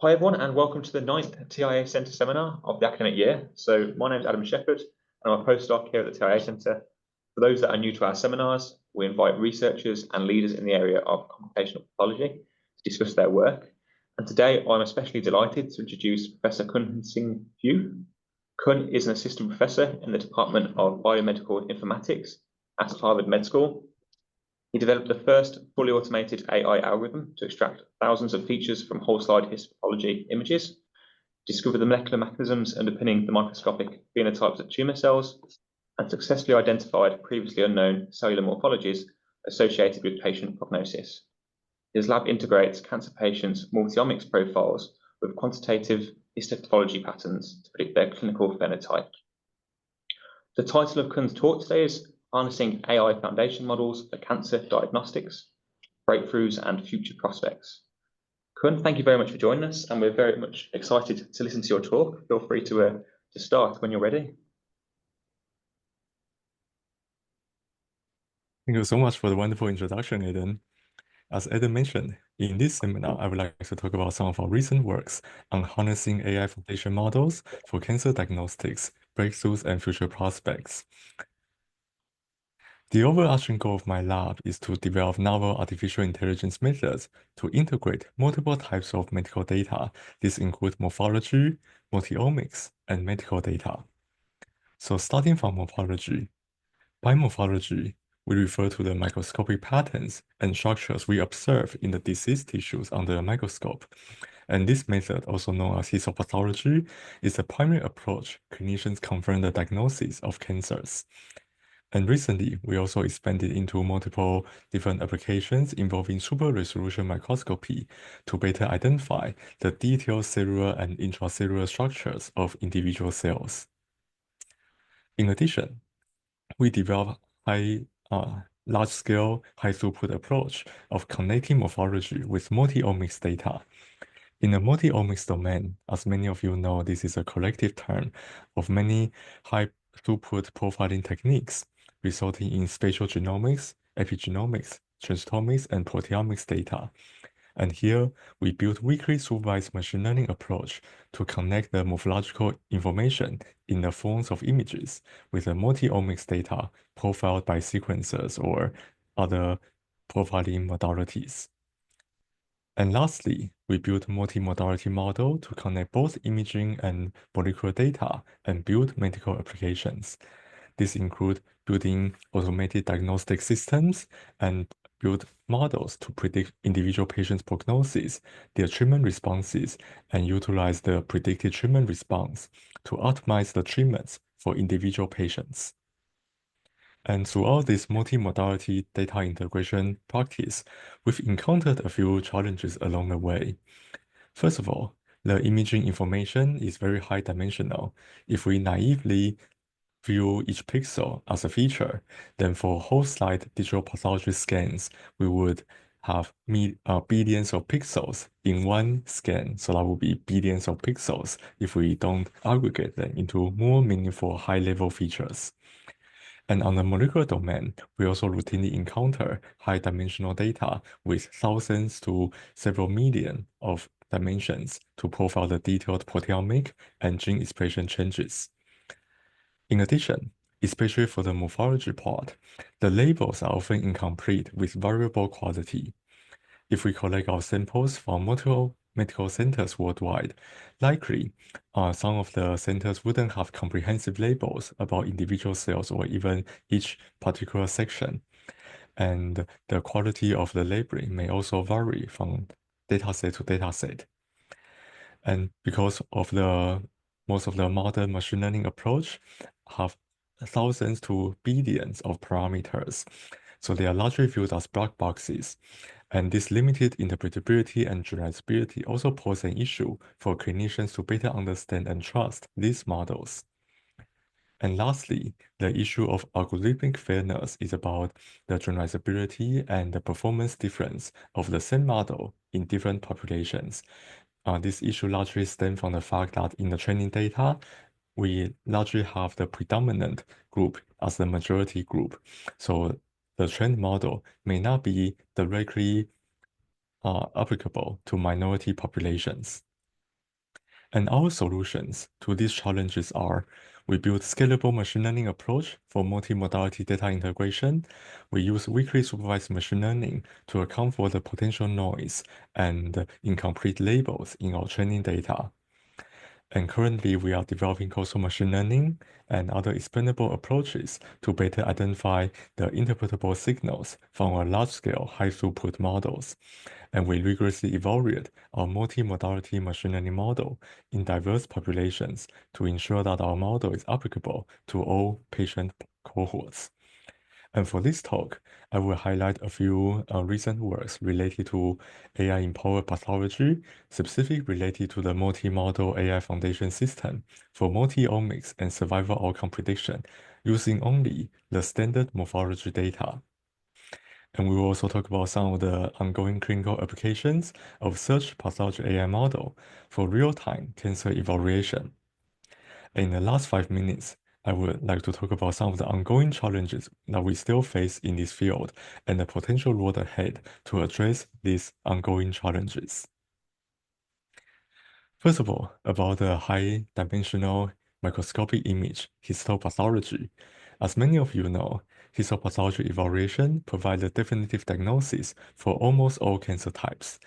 Hi everyone, and welcome to the 9th TIA Centre seminar of the academic year. So my name is Adam Shepherd, and I'm a postdoc here at the TIA Centre. For those that are new to our seminars, we invite researchers and leaders in the area of computational pathology to discuss their work. And today I'm especially delighted to introduce Professor Kun-Hsing. Kun is an assistant professor in the Department of Biomedical Informatics at Harvard Med School. He developed the first fully automated AI algorithm to extract thousands of features from whole slide histopathology images, discover the molecular mechanisms underpinning the microscopic phenotypes of tumor cells, and successfully identified previously unknown cellular morphologies associated with patient prognosis. His lab integrates cancer patients' multi-omics profiles with quantitative histopathology patterns to predict their clinical phenotype. The title of Kun's talk today is Harnessing AI Foundation Models for Cancer Diagnostics, Breakthroughs and Future Prospects. Kun, thank you very much for joining us, and we're very much excited to listen to your talk. Feel free to start when you're ready. Thank you so much for the wonderful introduction, Eden. As Eden mentioned, in this seminar, I would like to talk about some of our recent works on harnessing AI foundation models for cancer diagnostics, breakthroughs, and future prospects. The overarching goal of my lab is to develop novel artificial intelligence methods to integrate multiple types of medical data. This includes morphology, multi-omics, and medical data. So starting from morphology. By morphology, we refer to the microscopic patterns and structures we observe in the diseased tissues under a microscope. And this method, also known as histopathology, is the primary approach clinicians confirm the diagnosis of cancers. And recently, we also expanded into multiple different applications involving super-resolution microscopy to better identify the detailed cellular and intracellular structures of individual cells. In addition, we develop large-scale, high-throughput approach of connecting morphology with multi-omics data. In the multi-omics domain, as many of you know, this is a collective term of many high-throughput profiling techniques, resulting in spatial genomics, epigenomics, transcriptomics, and proteomics data. And here, we built weakly supervised machine learning approach to connect the morphological information in the forms of images with the multi-omics data profiled by sequencers or other profiling modalities. And lastly, we built a multi-modality model to connect both imaging and molecular data and build medical applications. This includes building automated diagnostic systems and build models to predict individual patients' prognosis, their treatment responses, and utilize the predicted treatment response to optimize the treatments for individual patients. And throughout this multi-modality data integration practice, we've encountered a few challenges along the way. First of all, the imaging information is very high dimensional. If we naively view each pixel as a feature, then for whole slide digital pathology scans, we would have billions of pixels in one scan. So that would be billions of pixels if we don't aggregate them into more meaningful high-level features. And on the molecular domain, we also routinely encounter high-dimensional data with thousands to several million of dimensions to profile the detailed proteomic and gene expression changes. In addition, especially for the morphology part, the labels are often incomplete with variable quality. If we collect our samples from multiple medical centers worldwide, likely some of the centers wouldn't have comprehensive labels about individual cells or even each particular section. And the quality of the labeling may also vary from dataset to dataset. And because of most of the modern machine learning approach have thousands to billions of parameters, so they are largely viewed as black boxes. And this limited interpretability and generalizability also pose an issue for clinicians to better understand and trust these models. And lastly, the issue of algorithmic fairness is about the generalizability and the performance difference of the same model in different populations. This issue largely stems from the fact that in the training data, we largely have the predominant group as the majority group. So the trained model may not be directly applicable to minority populations. And our solutions to these challenges are: we build scalable machine learning approach for multi-modality data integration. We use weakly supervised machine learning to account for the potential noise and incomplete labels in our training data. And currently, we are developing causal machine learning and other explainable approaches to better identify the interpretable signals from our large-scale, high-throughput models. And we rigorously evaluate our multi-modality machine learning model in diverse populations to ensure that our model is applicable to all patient cohorts. And for this talk, I will highlight a few recent works related to AI-empowered pathology, specifically related to the multi-modal AI foundation system for multi-omics and survival outcome prediction using only the standard morphology data. And we will also talk about some of the ongoing clinical applications of search pathology AI model for real-time cancer evaluation. In the last 5 minutes, I would like to talk about some of the ongoing challenges that we still face in this field and the potential road ahead to address these ongoing challenges. First of all, about the high-dimensional microscopic image histopathology. As many of you know, histopathology evaluation provides a definitive diagnosis for almost all cancer types.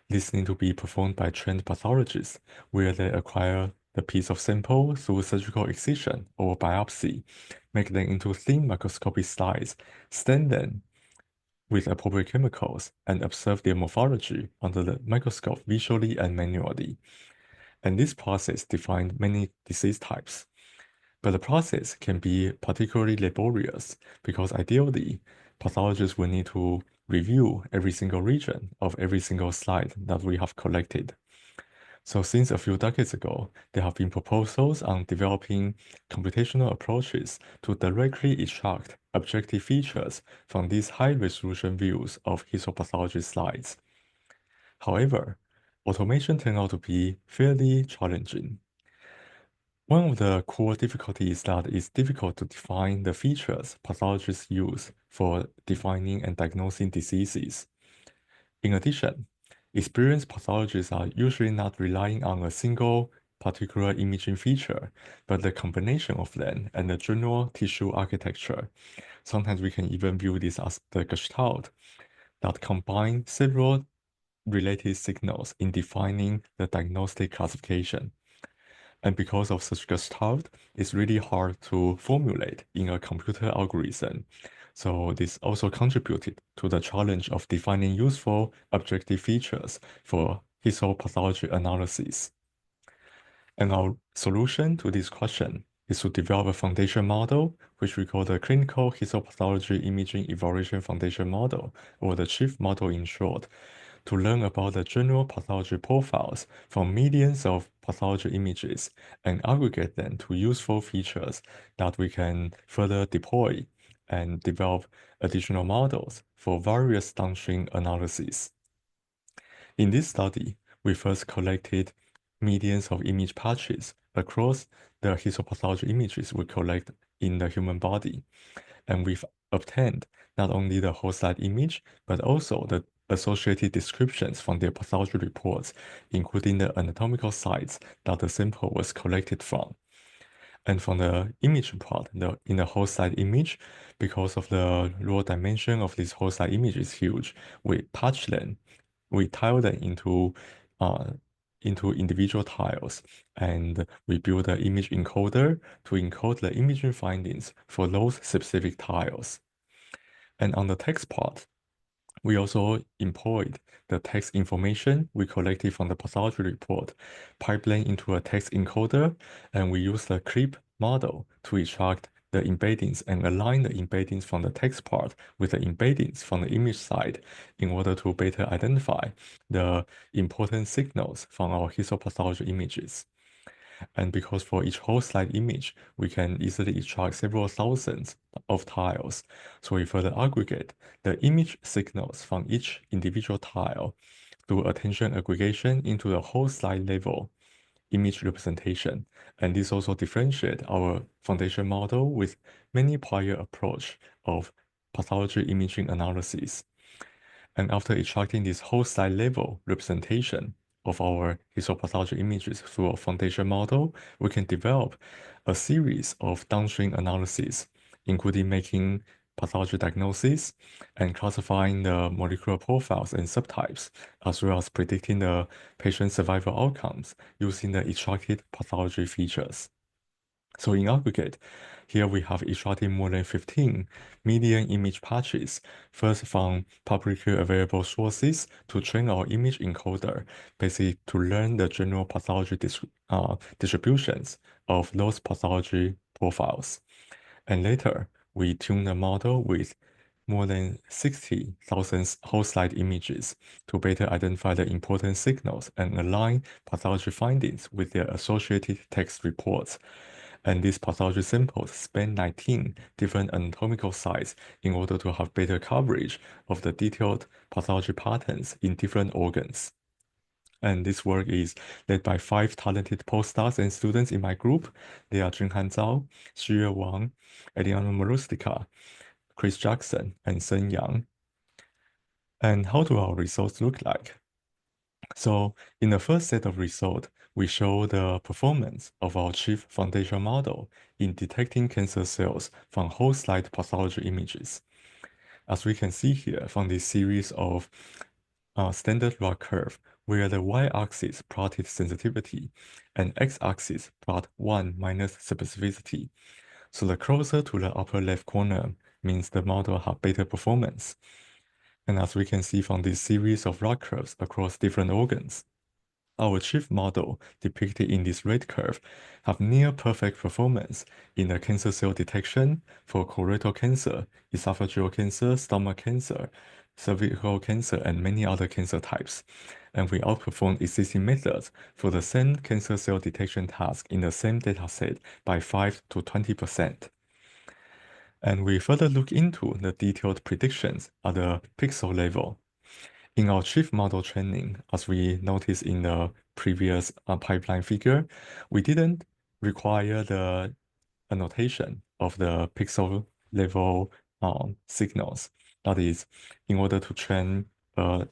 This needs to be performed by trained pathologists, where they acquire the piece of sample through surgical excision or biopsy, make them into thin microscopic slides, stain them with appropriate chemicals, and observe their morphology under the microscope visually and manually. And this process defines many disease types. But the process can be particularly laborious because ideally, pathologists will need to review every single region of every single slide that we have collected. So since a few decades ago, there have been proposals on developing computational approaches to directly extract objective features from these high-resolution views of histopathology slides. However, automation turned out to be fairly challenging. One of the core difficulties is that it's difficult to define the features pathologists use for defining and diagnosing diseases. In addition, experienced pathologists are usually not relying on a single particular imaging feature, but the combination of them and the general tissue architecture. Sometimes we can even view this as the gestalt that combine several related signals in defining the diagnostic classification. And because of such gestalt, it's really hard to formulate in a computer algorithm. So this also contributed to the challenge of defining useful objective features for histopathology analysis. And our solution to this question is to develop a foundation model, which we call the Clinical Histopathology Imaging Evaluation Foundation Model, or the CHIEF model in short, to learn about the general pathology profiles from millions of pathology images and aggregate them to useful features that we can further deploy and develop additional models for various downstream analyses. In this study, we first collected millions of image patches across the histopathology images we collect in the human body. And we've obtained not only the whole slide image, but also the associated descriptions from their pathology reports, including the anatomical sites that the sample was collected from. And from the image part, in the whole slide image, because of the raw dimension of this whole slide image is huge, we patch them, we tile them into individual tiles, and we build an image encoder to encode the imaging findings for those specific tiles. And on the text part, we also employed the text information we collected from the pathology report, pipeline into a text encoder, and we use the CLIP model to extract the embeddings and align the embeddings from the text part with the embeddings from the image side in order to better identify the important signals from our histopathology images. And because for each whole slide image, we can easily extract several thousands of tiles, so we further aggregate the image signals from each individual tile through attention aggregation into the whole slide level image representation. And this also differentiates our foundation model with many prior approach of pathology imaging analysis. And after extracting this whole slide level representation, of our histopathology images through a foundation model, we can develop a series of downstream analyses, including making pathology diagnosis and classifying the molecular profiles and subtypes, as well as predicting the patient survival outcomes using the extracted pathology features. So in aggregate, here we have extracted more than 15 million image patches, first from publicly available sources to train our image encoder, basically to learn the general pathology distributions of those pathology profiles. And later, we tune the model with more than 60,000 whole slide images to better identify the important signals and align pathology findings with their associated text reports. And these pathology samples span 19 different anatomical sites in order to have better coverage of the detailed pathology patterns in different organs. And this work is led by 5 talented postdocs and students in my group. They are Junhan Zhao, Xue Wang, Eliana Morustica, Chris Jackson, and Sen Yang. And how do our results look like? So in the first set of results, we show the performance of our chief foundation model in detecting cancer cells from whole slide pathology images. As we can see here from this series of standard ROC curve, where the y-axis plotted sensitivity and x-axis plot 1 minus specificity. So the closer to the upper left corner means the model have better performance. And as we can see from this series of ROC curves across different organs, our chief model, depicted in this red curve, have near perfect performance in the cancer cell detection for colorectal cancer, esophageal cancer, stomach cancer, cervical cancer, and many other cancer types. And we outperform existing methods for the same cancer cell detection task in the same dataset by 5 to 20%. And we further look into the detailed predictions at the pixel level. In our chief model training, as we noticed in the previous pipeline figure, we didn't require the annotation of the pixel level signals. That is, in order to train a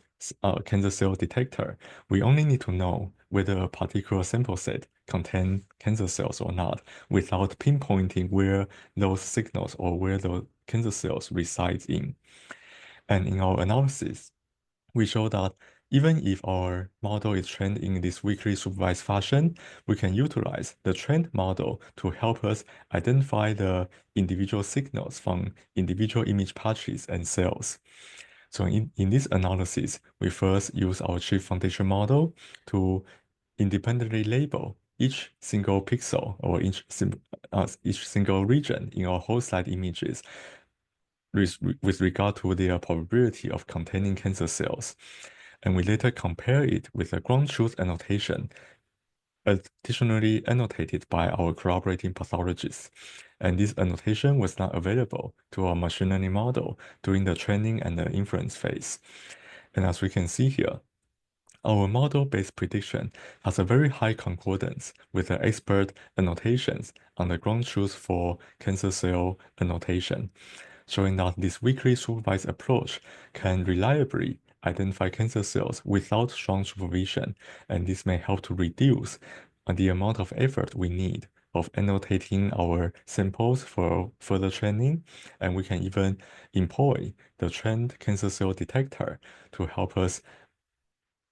cancer cell detector, we only need to know whether a particular sample set contains cancer cells or not, without pinpointing where those signals or where the cancer cells reside in. And in our analysis, we show that even if our model is trained in this weakly supervised fashion, we can utilize the trained model to help us identify the individual signals from individual image patches and cells. So in this analysis, we first use our chief foundation model to independently label each single pixel or each single region in our whole slide images with regard to their probability of containing cancer cells. And we later compare it with a ground truth annotation, additionally annotated by our collaborating pathologists. And this annotation was not available to our machine learning model during the training and the inference phase. And as we can see here, our model-based prediction has a very high concordance with the expert annotations on the ground truth for cancer cell annotation, showing that this weakly supervised approach can reliably identify cancer cells without strong supervision, and this may help to reduce the amount of effort we need of annotating our samples for further training, and we can even employ the trained cancer cell detector to help us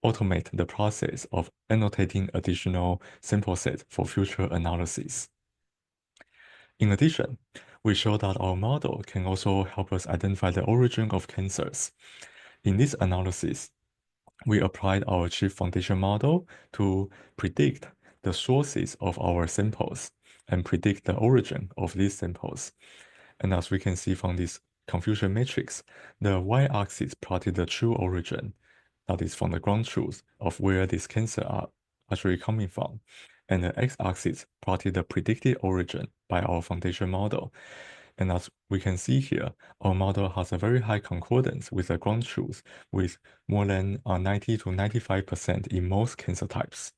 automate the process of annotating additional sample sets for future analysis. In addition, we show that our model can also help us identify the origin of cancers. In this analysis, we applied our chief foundation model to predict the sources of our samples and predict the origin of these samples. And as we can see from this confusion matrix, the y-axis plotted the true origin, that is from the ground truth of where these cancers are actually coming from. And the x-axis plotted the predicted origin by our foundation model. And as we can see here, our model has a very high concordance with the ground truth, with more than 90 to 95% in most cancer types.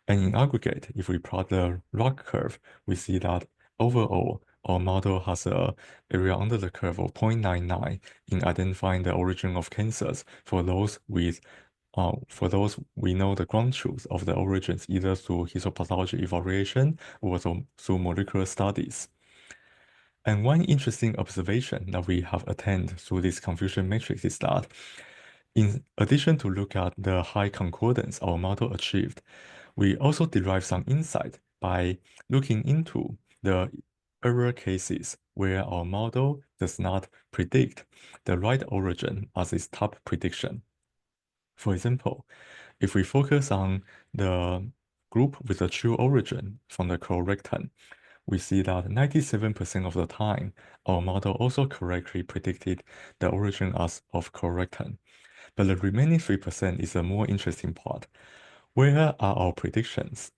And in aggregate, if we plot the ROC curve, we see that overall, our model has a area under the curve of 0.99 in identifying the origin of cancers for those with For those, we know the ground truth of the origins either through histopathology evaluation or through molecular studies. And one interesting observation that we have attained through this confusion matrix is that in addition to look at the high concordance our model achieved, we also derive some insight by looking into the error cases where our model does not predict the right origin as its top prediction. For example, if we focus on the group with a true origin from the colorectal, we see that 97% of the time, our model also correctly predicted the origin as of colorectal. But the remaining 3% is a more interesting part. Where are our predictions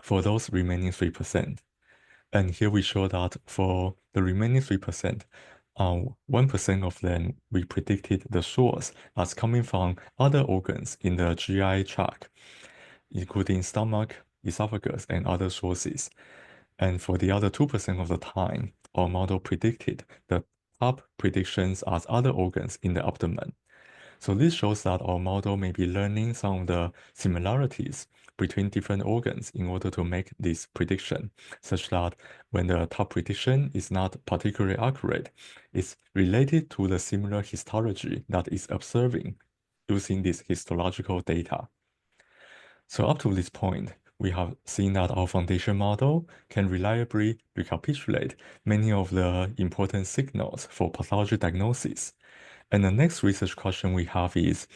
for those remaining 3%? And here we show that for the remaining 3%, 1% of them, we predicted the source as coming from other organs in the GI tract, including stomach, esophagus, and other sources. And for the other 2% of the time, our model predicted the top predictions as other organs in the abdomen. So this shows that our model may be learning some of the similarities between different organs in order to make this prediction, such that when the top prediction is not particularly accurate, it's related to the similar histology that is observing using this histological data. So up to this point, we have seen that our foundation model can reliably recapitulate many of the important signals for pathology diagnosis. And the next research question we have is,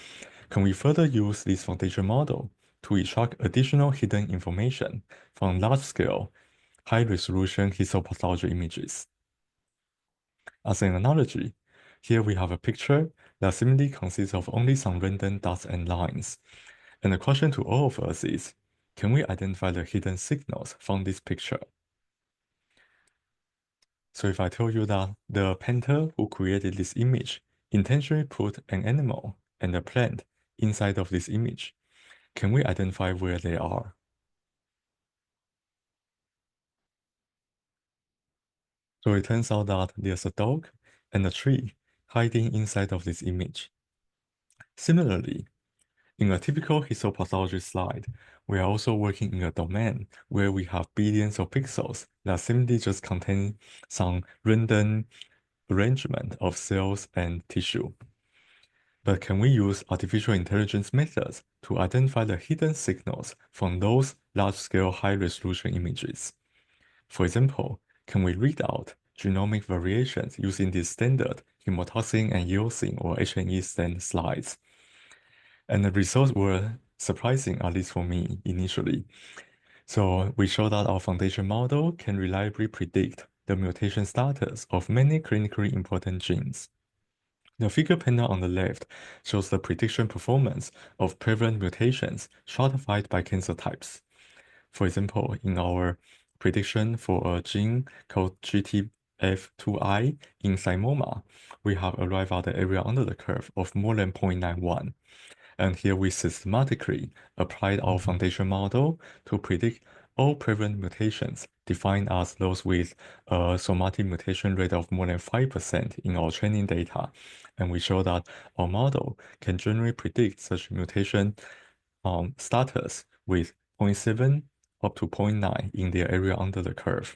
can we further use this foundation model to extract additional hidden information from large-scale, high-resolution histopathology images? As an analogy, here we have a picture that seemingly consists of only some random dots and lines. And the question to all of us is, can we identify the hidden signals from this picture? So if I tell you that the painter who created this image intentionally put an animal and a plant inside of this image, can we identify where they are? So it turns out that there's a dog and a tree hiding inside of this image. Similarly, in a typical histopathology slide, we are also working in a domain where we have billions of pixels that simply just contain some random arrangement of cells and tissue. But can we use artificial intelligence methods to identify the hidden signals from those large-scale high-resolution images? For example, can we read out genomic variations using these standard hematoxin and eosin or H&E stand slides? And the results were surprising, at least for me initially. So we show that our foundation model can reliably predict the mutation status of many clinically important genes. The figure panel on the left shows the prediction performance of prevalent mutations stratified by cancer types. For example, in our prediction for a gene called GTF2I in thymoma, we have arrived at the area under the curve of more than 0.91. And here we systematically applied our foundation model to predict all prevalent mutations, defined as those with a somatic mutation rate of more than 5% in our training data. And we show that our model can generally predict such mutation status with 0.7 up to 0.9 in their area under the curve.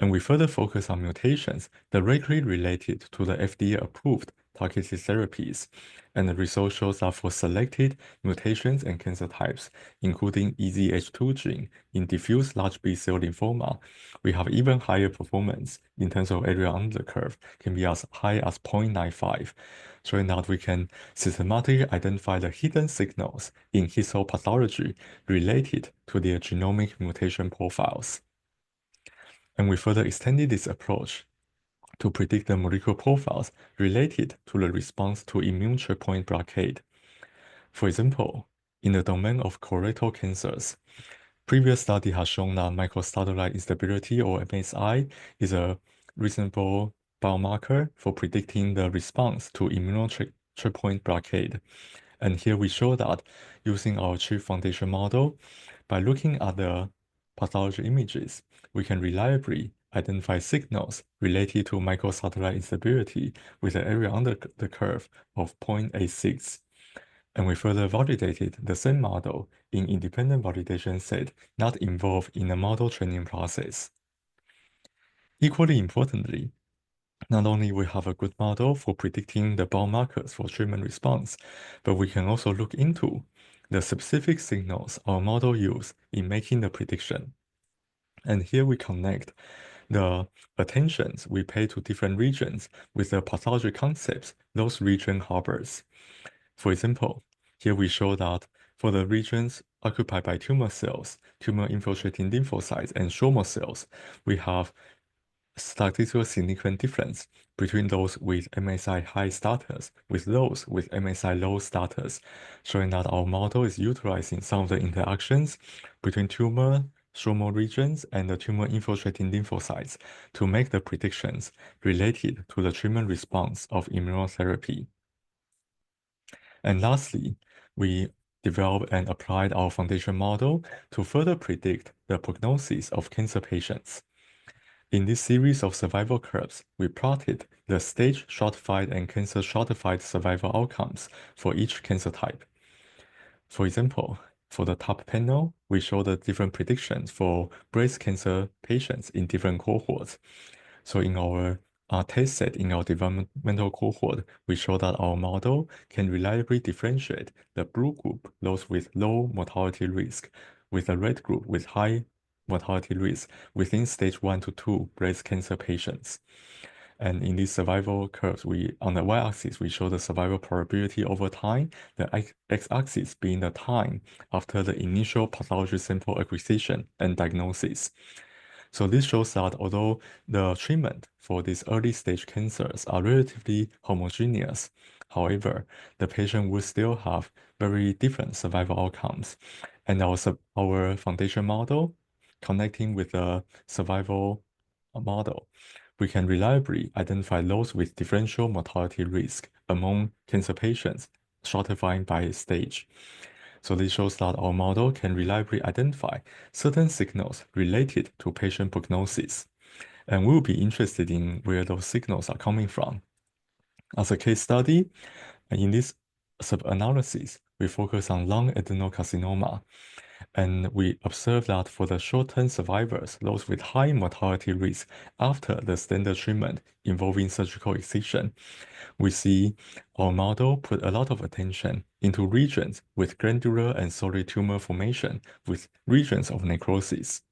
And we further focus on mutations directly related to the FDA-approved targeted therapies. And the result shows that for selected mutations and cancer types, including EZH2 gene in diffuse large B-cell lymphoma, we have even higher performance in terms of area under the curve, can be as high as 0.95, showing that we can systematically identify the hidden signals in histopathology related to their genomic mutation profiles. And we further extended this approach to predict the molecular profiles related to the response to immune checkpoint blockade. For example, in the domain of colorectal cancers, previous study has shown that microsatellite instability, or MSI, is a reasonable biomarker for predicting the response to immune checkpoint blockade. And here we show that using our chip foundation model, by looking at the pathology images, we can reliably identify signals related to microsatellite instability with an area under the curve of 0.86. And we further validated the same model in independent validation set not involved in the model training process. Equally importantly, not only we have a good model for predicting the biomarkers for treatment response, but we can also look into the specific signals our model use in making the prediction. And here we connect the attentions we pay to different regions with the pathology concepts those region harbors. For example, here we show that for the regions occupied by tumor cells, tumor-infiltrating lymphocytes, and stromal cells, we have statistical significant difference between those with MSI high status with those with MSI low status, showing that our model is utilizing some of the interactions between tumor stromal regions and the tumor-infiltrating lymphocytes to make the predictions related to the treatment response of immunotherapy. And lastly, we developed and applied our foundation model to further predict the prognosis of cancer patients. In this series of survival curves, we plotted the stage stratified and cancer stratified survival outcomes for each cancer type. For example, for the top panel, we show the different predictions for breast cancer patients in different cohorts. So in our test set in our developmental cohort, we show that our model can reliably differentiate the blue group, those with low mortality risk, with the red group with high mortality risk within stage 1 to 2 breast cancer patients. And in these survival curves, on the y-axis, we show the survival probability over time, the x-axis being the time after the initial pathology sample acquisition and diagnosis. So this shows that although the treatment for these early stage cancers are relatively homogeneous, however, the patient will still have very different survival outcomes. And our foundation model, connecting with the survival model, we can reliably identify those with differential mortality risk among cancer patients, stratifying by stage. So this shows that our model can reliably identify certain signals related to patient prognosis. And we'll be interested in where those signals are coming from. As a case study, in this sub-analysis, we focus on lung adenocarcinoma. And we observe that for the short-term survivors, those with high mortality risk after the standard treatment involving surgical excision, we see our model put a lot of attention into regions with glandular and solid tumor formation with regions of necrosis.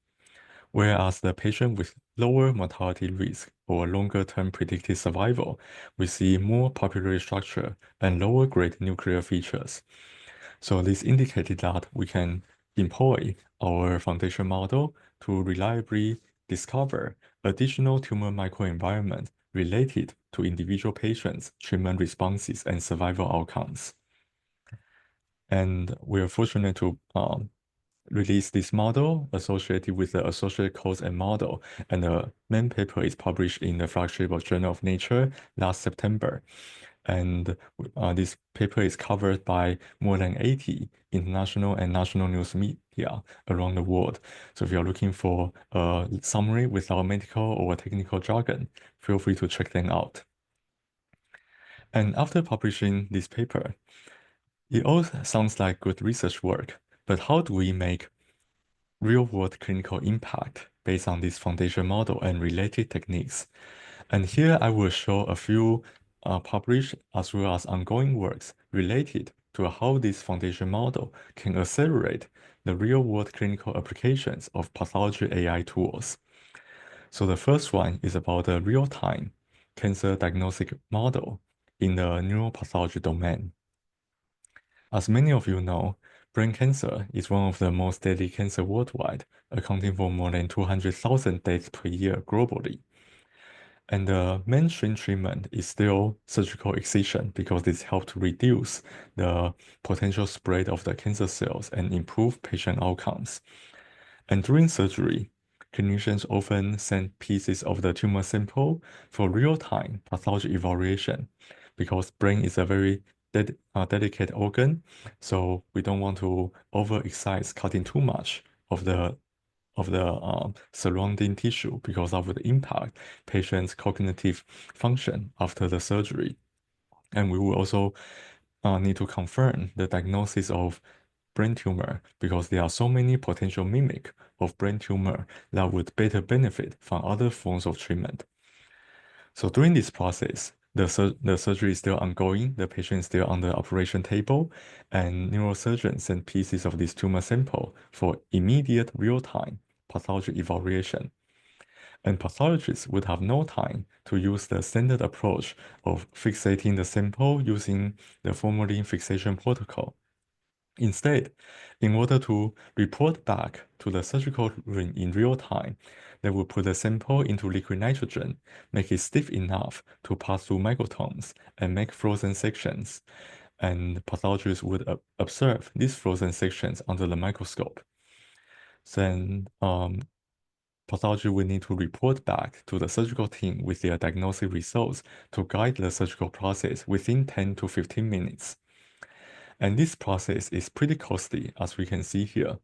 Whereas the patient with lower mortality risk or longer-term predicted survival, we see more papillary structure and lower grade nuclear features. So this indicated that we can employ our foundation model to reliably discover additional tumor microenvironment related to individual patients' treatment responses and survival outcomes. And we are fortunate to release this model associated with the associated codes and model. And the main paper is published in the flagship of Journal of Nature last September. And this paper is covered by more than 80 international and national news media around the world. So if you're looking for a summary without medical or technical jargon, feel free to check them out. And after publishing this paper, it all sounds like good research work, but how do we make real-world clinical impact based on this foundation model and related techniques? And here I will show a few published as well as ongoing works related to how this foundation model can accelerate the real-world clinical applications of pathology AI tools. So the first one is about the real-time cancer diagnostic model in the neuropathology domain. As many of you know, brain cancer is one of the most deadly cancer worldwide, accounting for more than 200,000 deaths per year globally. And the mainstream treatment is still surgical excision because this helps to reduce the potential spread of the cancer cells and improve patient outcomes. And during surgery, clinicians often send pieces of the tumor sample for real-time pathology evaluation because brain is a very delicate organ, so we don't want to overexcise cutting too much of the surrounding tissue because that would impact patient's cognitive function after the surgery. And we will also need to confirm the diagnosis of brain tumor because there are so many potential mimic of brain tumor that would better benefit from other forms of treatment. So during this process, the surgery is still ongoing, the patient is still on the operation table, and neurosurgeons send pieces of this tumor sample for immediate real-time pathology evaluation. And pathologists would have no time to use the standard approach of fixating the sample using the formalin fixation protocol. Instead, in order to report back to the surgical room in real time, they will put the sample into liquid nitrogen, make it stiff enough to pass through microtomes, and make frozen sections. And pathologists would observe these frozen sections under the microscope. Then pathology will need to report back to the surgical team with their diagnostic results to guide the surgical process within 10 to 15 minutes. And this process is pretty costly, as we can see here,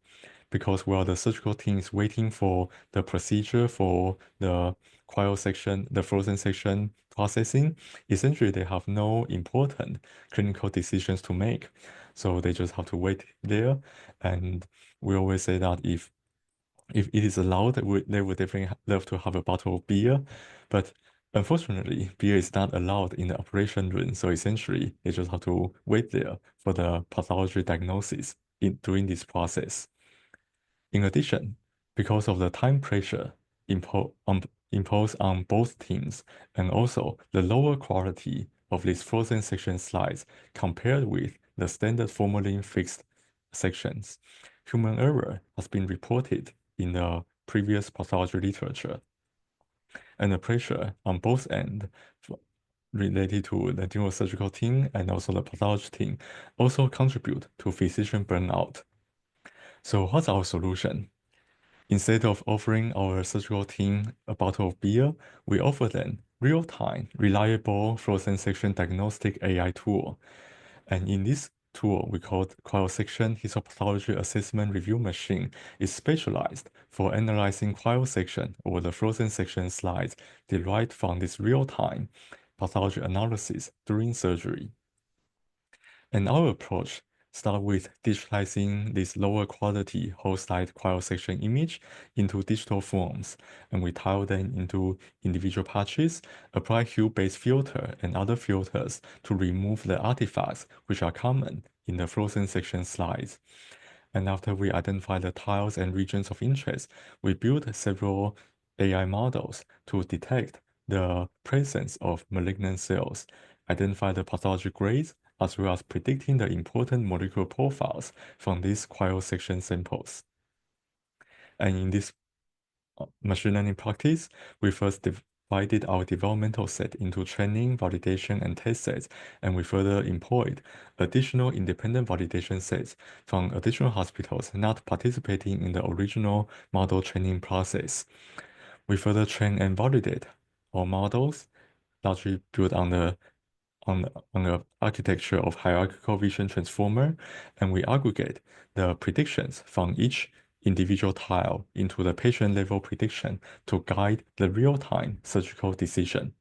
because while the surgical team is waiting for the procedure for the cryosection, the frozen section processing, essentially they have no important clinical decisions to make. So they just have to wait there. And we always say that if it is allowed, they would definitely love to have a bottle of beer. But unfortunately, beer is not allowed in the operation room. So essentially, they just have to wait there for the pathology diagnosis during this process. In addition, because of the time pressure imposed on both teams, and also the lower quality of these frozen section slides compared with the standard formalin fixed sections, human error has been reported in the previous pathology literature. And the pressure on both ends related to the neurosurgical team and also the pathology team also contribute to physician burnout. So what's our solution? Instead of offering our surgical team a bottle of beer, we offer them real-time, reliable frozen section diagnostic AI tool. And in this tool, we call it cryosection histopathology assessment review machine, is specialized for analyzing cryosection or the frozen section slides derived from this real-time pathology analysis during surgery. And our approach starts with digitizing this lower quality whole slide cryosection image into digital forms, and we tile them into individual patches, apply hue-based filter and other filters to remove the artifacts which are common in the frozen section slides. And after we identify the tiles and regions of interest, we build several AI models to detect the presence of malignant cells, identify the pathology grades, as well as predicting the important molecular profiles from these cryosection samples. And in this machine learning practice, we first divided our developmental set into training, validation, and test sets, and we further employed additional independent validation sets from additional hospitals not participating in the original model training process. We further train and validate our models, largely built on the architecture of hierarchical vision transformer, and we aggregate the predictions from each individual tile into the patient level prediction to guide the real-time surgical decision.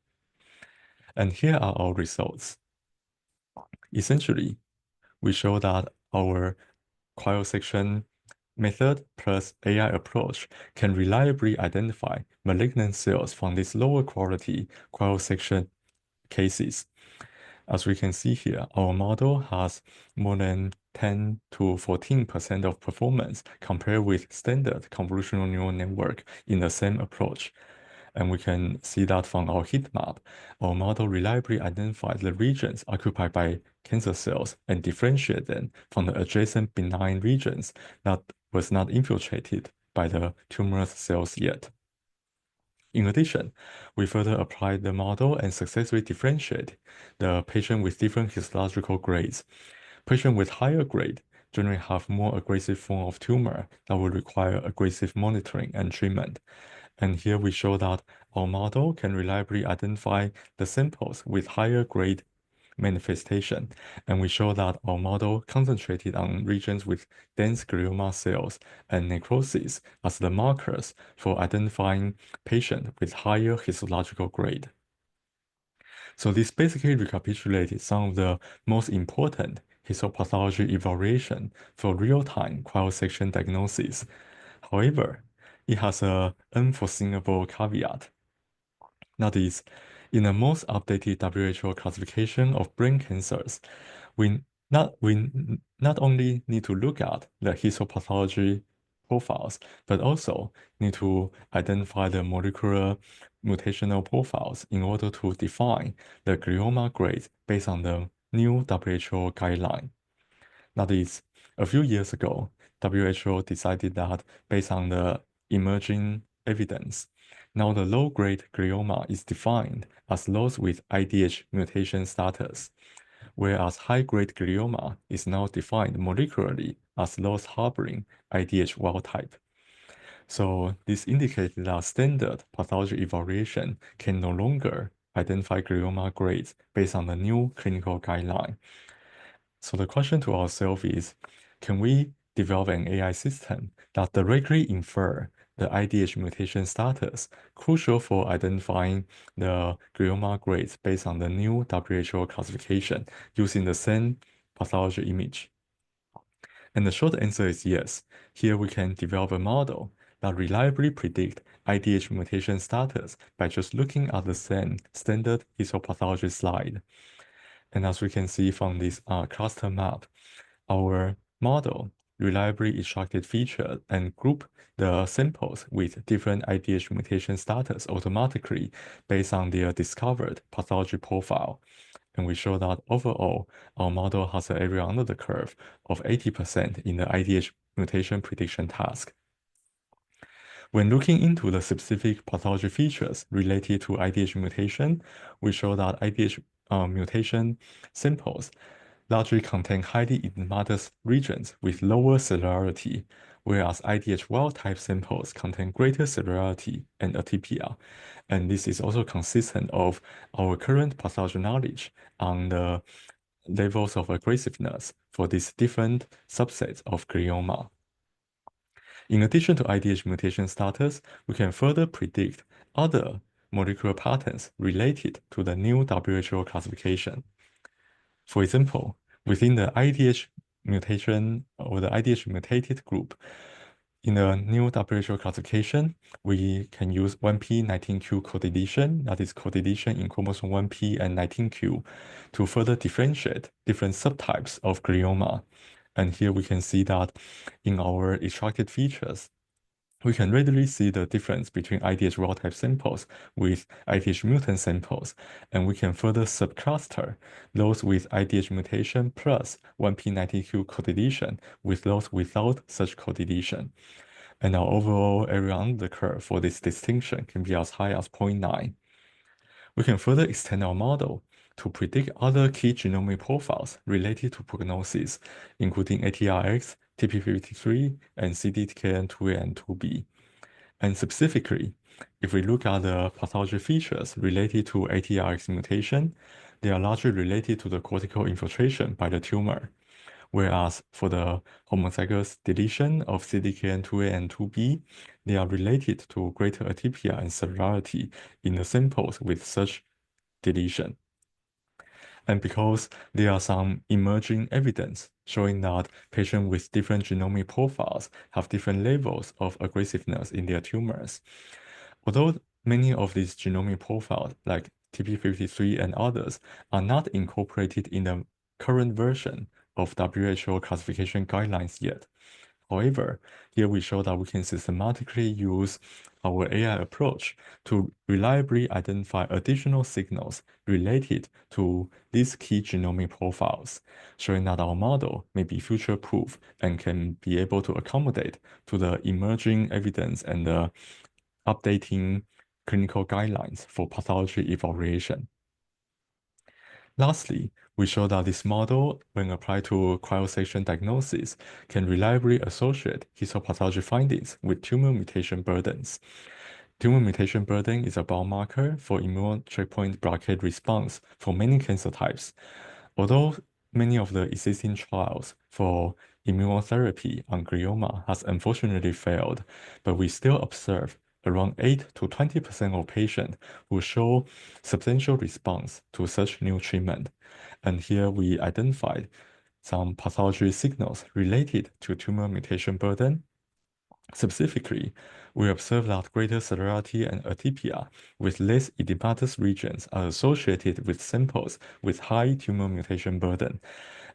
And here are our results. Essentially, we show that our cryosection method plus AI approach can reliably identify malignant cells from these lower quality cryosection cases. As we can see here, our model has more than 10 to 14% of performance compared with standard convolutional neural network in the same approach. And we can see that from our heat map, our model reliably identifies the regions occupied by cancer cells and differentiate them from the adjacent benign regions that was not infiltrated by the tumorous cells yet. In addition, we further applied the model and successfully differentiate the patient with different histological grades. Patients with higher grade generally have more aggressive form of tumor that will require aggressive monitoring and treatment. And here we show that our model can reliably identify the samples with higher grade manifestation. And we show that our model concentrated on regions with dense glioma cells and necrosis as the markers for identifying patients with higher histological grade. So this basically recapitulated some of the most important histopathology evaluation for real-time cryosection diagnosis. However, it has an unforeseeable caveat. That is, in the most updated WHO classification of brain cancers, we not only need to look at the histopathology profiles, but also need to identify the molecular mutational profiles in order to define the glioma grade based on the new WHO guideline. That is, a few years ago, WHO decided that based on the emerging evidence, now the low-grade glioma is defined as those with IDH mutation status, whereas high-grade glioma is now defined molecularly as those harboring IDH wild type. So this indicates that standard pathology evaluation can no longer identify glioma grades based on the new clinical guideline. So the question to ourselves is, can we develop an AI system that directly infer the IDH mutation status, crucial for identifying the glioma grades based on the new WHO classification using the same pathology image? And the short answer is yes. Here we can develop a model that reliably predict IDH mutation status by just looking at the same standard histopathology slide. And as we can see from this cluster map, our model reliably extracted features and group the samples with different IDH mutation status automatically based on their discovered pathology profile. And we show that overall, our model has an area under the curve of 80% in the IDH mutation prediction task. When looking into the specific pathology features related to IDH mutation, we show that IDH mutation samples largely contain highly endomatous regions with lower cellularity, whereas IDH wild-type samples contain greater cellularity and atypia. And this is also consistent of our current pathology knowledge on the levels of aggressiveness for these different subsets of glioma. In addition to IDH mutation status, we can further predict other molecular patterns related to the new WHO classification. For example, within the IDH mutation or the IDH mutated group, in the new WHO classification, we can use 1p 19q codeletion, that is codeletion in chromosome 1p and 19q, to further differentiate different subtypes of glioma. And here we can see that in our extracted features, we can readily see the difference between IDH wild-type samples with IDH mutant samples, and we can further subcluster those with IDH mutation plus 1p19q codeletion with those without such codeletion. And our overall area under the curve for this distinction can be as high as 0.9. We can further extend our model to predict other key genomic profiles related to prognosis, including ATRX, TP53, and CDKN2A and 2B. And specifically, if we look at the pathology features related to ATRX mutation, they are largely related to the cortical infiltration by the tumor. Whereas for the homozygous deletion of CDKN2A and 2B, they are related to greater atypia and cellularity in the samples with such deletion. And because there are some emerging evidence showing that patients with different genomic profiles have different levels of aggressiveness in their tumors. Although many of these genomic profiles, like TP53 and others, are not incorporated in the current version of WHO classification guidelines yet. However, here we show that we can systematically use our AI approach to reliably identify additional signals related to these key genomic profiles, showing that our model may be future-proof and can be able to accommodate to the emerging evidence and the updating clinical guidelines for pathology evaluation. Lastly, we show that this model, when applied to cryosection diagnosis, can reliably associate histopathology findings with tumor mutation burdens. Tumor mutation burden is a biomarker for immune checkpoint blockade response for many cancer types. Although many of the existing trials for immunotherapy on glioma has unfortunately failed, but we still observe around 8 to 20% of patients who show substantial response to such new treatment. And here we identified some pathology signals related to tumor mutation burden. Specifically, we observe that greater celerity and atypia with less edematous regions are associated with samples with high tumor mutation burden.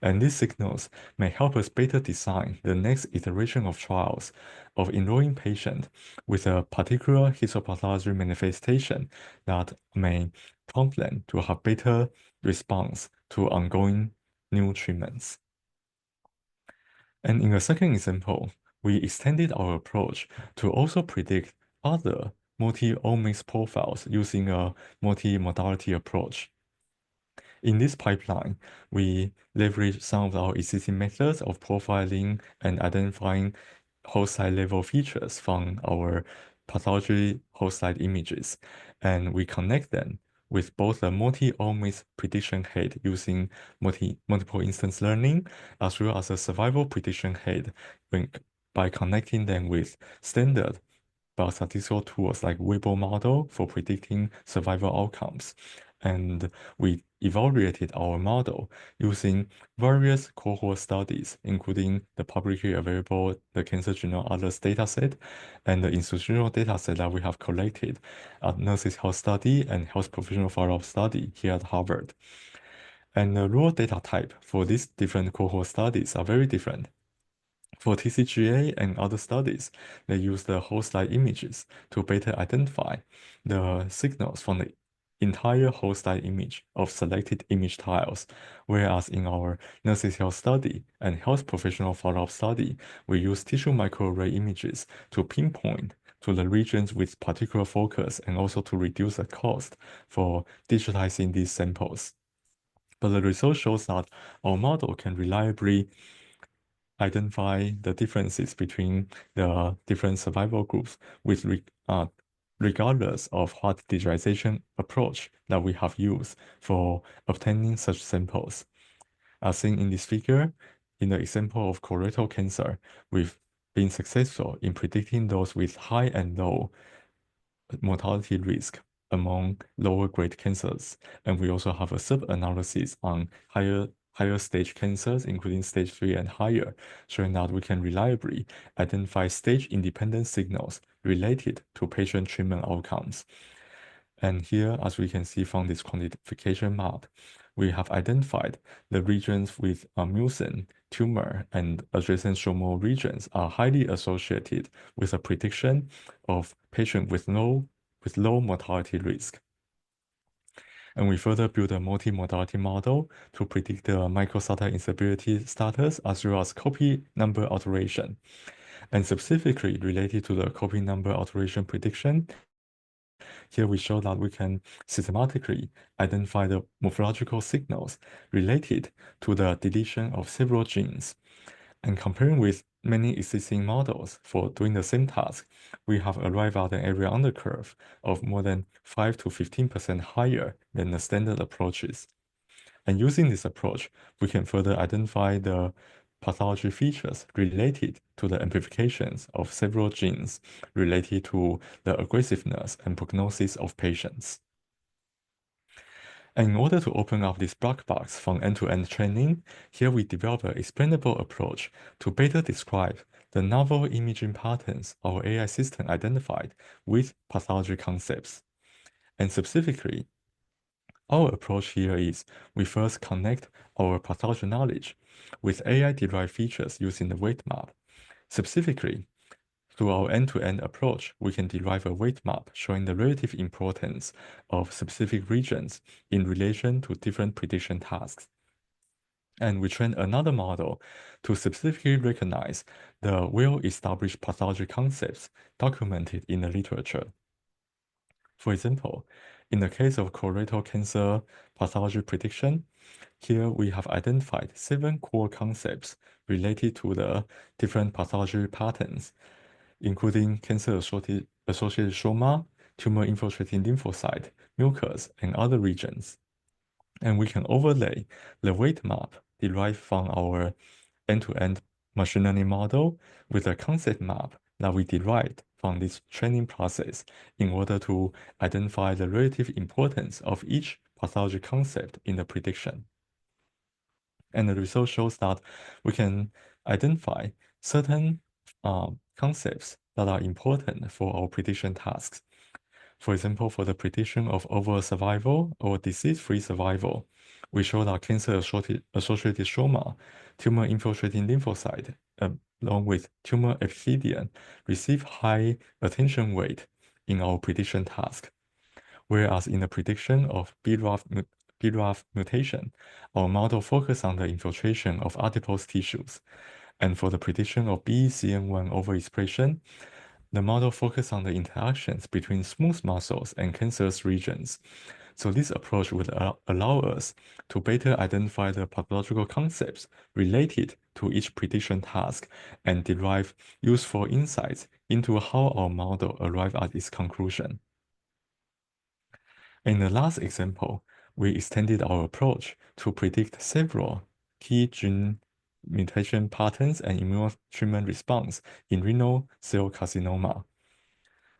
And these signals may help us better design the next iteration of trials of enrolling patients with a particular histopathology manifestation that may prompt them to have better response to ongoing new treatments. And in the second example, we extended our approach to also predict other multi-omics profiles using a multi-modality approach. In this pipeline, we leverage some of our existing methods of profiling and identifying host site level features from our pathology host site images, and we connect them with both a multi-omics prediction head using multiple instance learning, as well as a survival prediction head by connecting them with standard biostatistical tools like Weibull model for predicting survival outcomes. And we evaluated our model using various cohort studies, including the publicly available the Cancer Genome Atlas dataset and the institutional dataset that we have collected at Nurses Health Study and Health Professional Follow-up Study here at Harvard. And the raw data type for these different cohort studies are very different. For TCGA and other studies, they use the whole slide images to better identify the signals from the entire whole slide image of selected image tiles, whereas in our Nurses Health Study and Health Professional Follow-up Study, we use tissue microarray images to pinpoint to the regions with particular focus and also to reduce the cost for digitizing these samples. But the result shows that our model can reliably identify the differences between the different survival groups regardless of what digitization approach that we have used for obtaining such samples. As seen in this figure, in the example of colorectal cancer, we've been successful in predicting those with high and low mortality risk among lower grade cancers. And we also have a sub-analysis on higher stage cancers, including stage 3 and higher, showing that we can reliably identify stage-independent signals related to patient treatment outcomes. And here, as we can see from this quantification map, we have identified the regions with mucin, tumor, and adjacent stromal regions are highly associated with a prediction of patient with low mortality risk. And we further build a multi-modality model to predict the microsatellite instability status as well as copy number alteration. And specifically related to the copy number alteration prediction, here we show that we can systematically identify the morphological signals related to the deletion of several genes. And comparing with many existing models for doing the same task, we have arrived at an area under curve of more than 5 to 15% higher than the standard approaches. And using this approach, we can further identify the pathology features related to the amplifications of several genes related to the aggressiveness and prognosis of patients. And in order to open up this black box from end-to-end training, here we develop an explainable approach to better describe the novel imaging patterns our AI system identified with pathology concepts. And specifically, our approach here is we first connect our pathology knowledge with AI-derived features using the weight map. Specifically, through our end-to-end approach, we can derive a weight map showing the relative importance of specific regions in relation to different prediction tasks. And we train another model to specifically recognize the well-established pathology concepts documented in the literature. For example, in the case of colorectal cancer pathology prediction, here we have identified 7 core concepts related to the different pathology patterns, including cancer-associated stroma, tumor-infiltrating lymphocyte, mucus, and other regions. And we can overlay the weight map derived from our end-to-end machine learning model with a concept map that we derived from this training process in order to identify the relative importance of each pathology concept in the prediction. And the result shows that we can identify certain concepts that are important for our prediction tasks. For example, for the prediction of overall survival or disease-free survival, we show that cancer-associated stroma, tumor-infiltrating lymphocyte, along with tumor epithelium, receive high attention weight in our prediction task. Whereas in the prediction of BRAF mutation, our model focuses on the infiltration of adipose tissues. And for the prediction of BECN1 overexpression, the model focuses on the interactions between smooth muscles and cancerous regions. So this approach would allow us to better identify the pathological concepts related to each prediction task and derive useful insights into how our model arrived at its conclusion. In the last example, we extended our approach to predict several key gene mutation patterns and immune treatment response in renal cell carcinoma.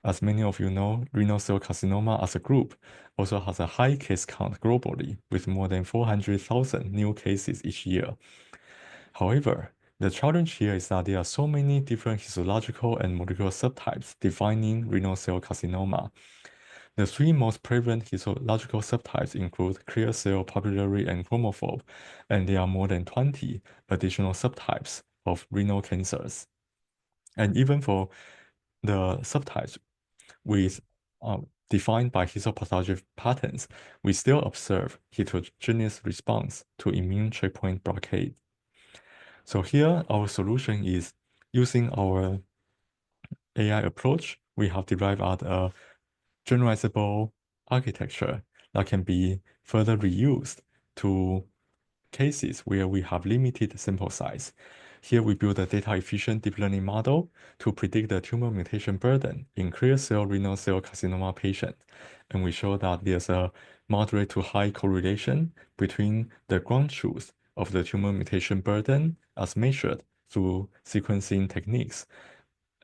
As many of you know, renal cell carcinoma as a group also has a high case count globally, with more than 400,000 new cases each year. However, the challenge here is that there are so many different histological and molecular subtypes defining renal cell carcinoma. The three most prevalent histological subtypes include clear cell, papillary, and chromophobe, and there are more than 20 additional subtypes of renal cancers. And even for the subtypes with defined by histopathology patterns, we still observe heterogeneous response to immune checkpoint blockade. So here, our solution is using our AI approach, we have derived out a generalizable architecture that can be further reused to cases where we have limited sample size. Here we build a data-efficient deep learning model to predict the tumor mutation burden in clear cell renal cell carcinoma patients. And we show that there's a moderate to high correlation between the ground truth of the tumor mutation burden as measured through sequencing techniques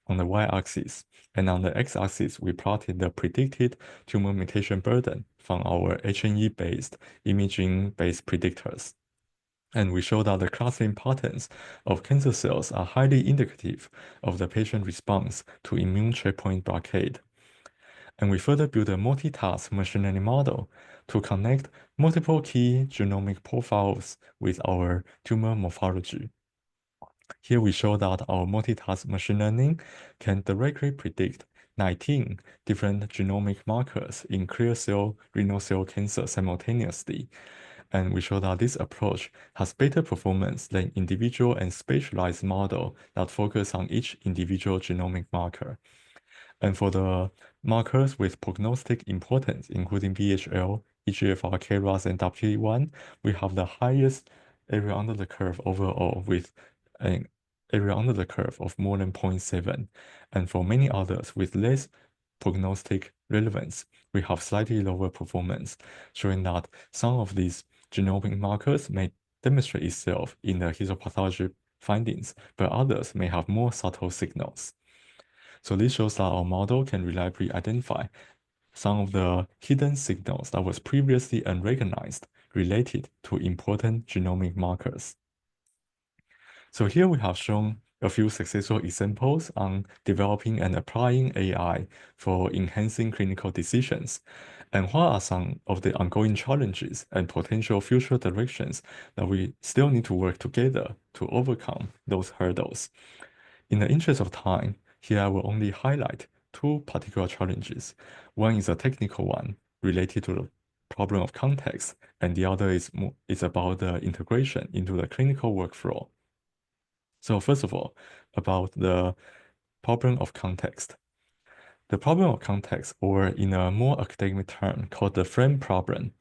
on the y-axis, and on the x-axis, we plotted the predicted tumor mutation burden from our H&E-based imaging-based predictors. And we show that the clustering patterns of cancer cells are highly indicative of the patient response to immune checkpoint blockade. And we further build a multitask machine learning model to connect multiple key genomic profiles with our tumor morphology. Here we show that our multitask machine learning can directly predict 19 different genomic markers in clear cell renal cell cancer simultaneously. And we show that this approach has better performance than individual and spatialized model that focus on each individual genomic marker. And for the markers with prognostic importance, including VHL, EGFR, KRAS, and WT1, we have the highest area under the curve overall with an area under the curve of more than 0.7. And for many others with less prognostic relevance, we have slightly lower performance, showing that some of these genomic markers may demonstrate itself in the histopathology findings, but others may have more subtle signals. So this shows that our model can reliably identify some of the hidden signals that was previously unrecognized related to important genomic markers. So here we have shown a few successful examples on developing and applying AI for enhancing clinical decisions. And what are some of the ongoing challenges and potential future directions that we still need to work together to overcome those hurdles? In the interest of time, here I will only highlight two particular challenges. One is a technical one related to the problem of context, and the other is about the integration into the clinical workflow. So first of all, about the problem of context. The problem of context, or in a more academic term called the frame problem,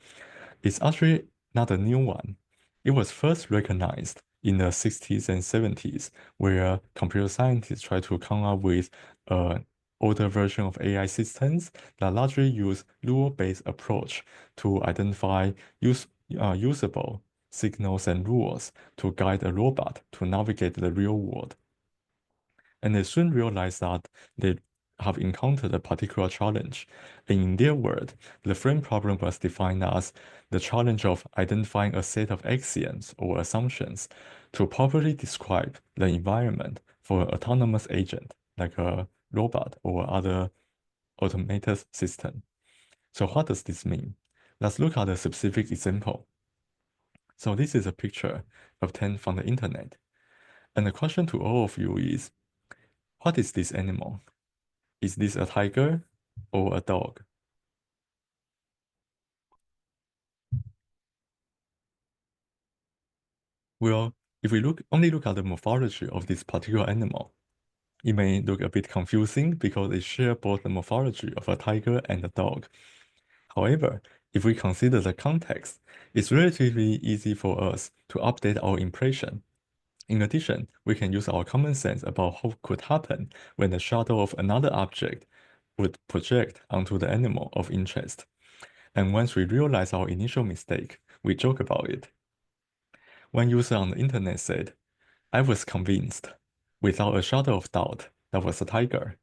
is actually not a new one. It was first recognized in the 60s and 70s, where computer scientists tried to come up with an older version of AI systems that largely use rule-based approach to identify usable signals and rules to guide a robot to navigate the real world. and they soon realized that they have encountered a particular challenge. And in their word, the frame problem was defined as the challenge of identifying a set of axioms or assumptions to properly describe the environment for an autonomous agent, like a robot or other automated system. So what does this mean? Let's look at a specific example. So this is a picture obtained from the internet. And the question to all of you is, what is this animal? Is this a tiger or a dog? Well, if we only look at the morphology of this particular animal, it may look a bit confusing because it shares both the morphology of a tiger and a dog. However, if we consider the context, it's relatively easy for us to update our impression. In addition, we can use our common sense about what could happen when the shadow of another object would project onto the animal of interest. And once we realize our initial mistake, we joke about it. One user on the internet said, "I was convinced, without a shadow of doubt, that was a tiger."